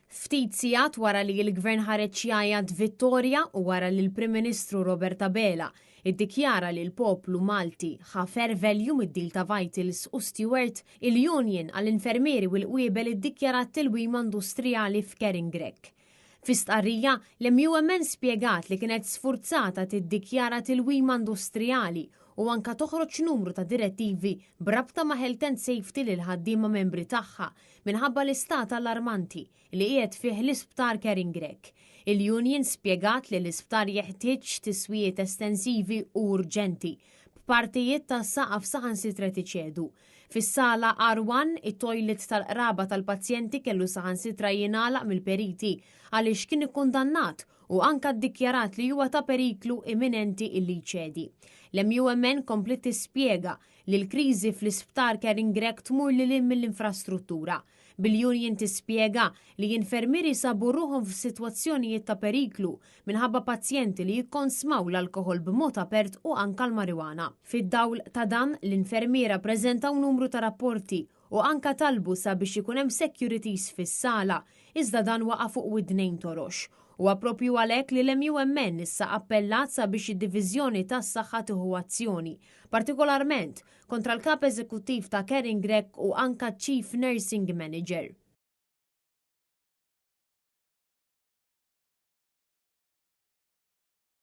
Ftit sigħat wara li l-Gvern ħareġ jgħid vittorja u wara li l-Prim Ministru Roberta Bela iddikjara li l-poplu Malti ħafer value mid-deal ta' Vitals u Stewart, il-Union għall-infermieri u l-qwiebel iddikjarat tilwim industrijali f'Keringrek. Fi stqarrija l-MUMN spjegat li kienet sfurzata tiddikjara tilwim industrijali u anka toħroġ numru ta' direttivi brabta ma' health and safety lil ħaddiema membri tagħha minħabba l-istat allarmanti li qiegħed fih l-isptar Keringrek. Il-Union spjegat li l-isptar jeħtieġ tiswijiet estensivi u urġenti b'partijiet tas-saqaf saħansitra tiċedu. Fis-sala R1 it-toilet tal-qraba tal-pazjenti kellu saħansitra jingħalaq mill-periti għaliex kien ikkundannat u anka ddikjarat li huwa ta' periklu imminenti illi jċedi. L-MUMN komplet tispjega li l-kriżi fl-isptar Keringrek tmur lil mill-infrastruttura. Bil-Union tispjega li infermieri sabu ruħhom f'sitwazzjonijiet ta' periklu minħabba pazjenti li jikkonsmaw l-alkoħol b'mod apert u anka l-mariwana. Fid-dawl ta' dan l-infermiera preżentaw numru ta' rapporti u anka talbu sabiex ikun hemm securities fis-sala, iżda dan waqa' fuq widnejn torox. U appropju għalhekk li l-MUMN issa appellat sabiex id-Diviżjoni tas-Saħħa tieħu azzjoni, partikolarment kontra l-kap eżekuttiv ta' Keringrek u anka Chief Nursing Manager.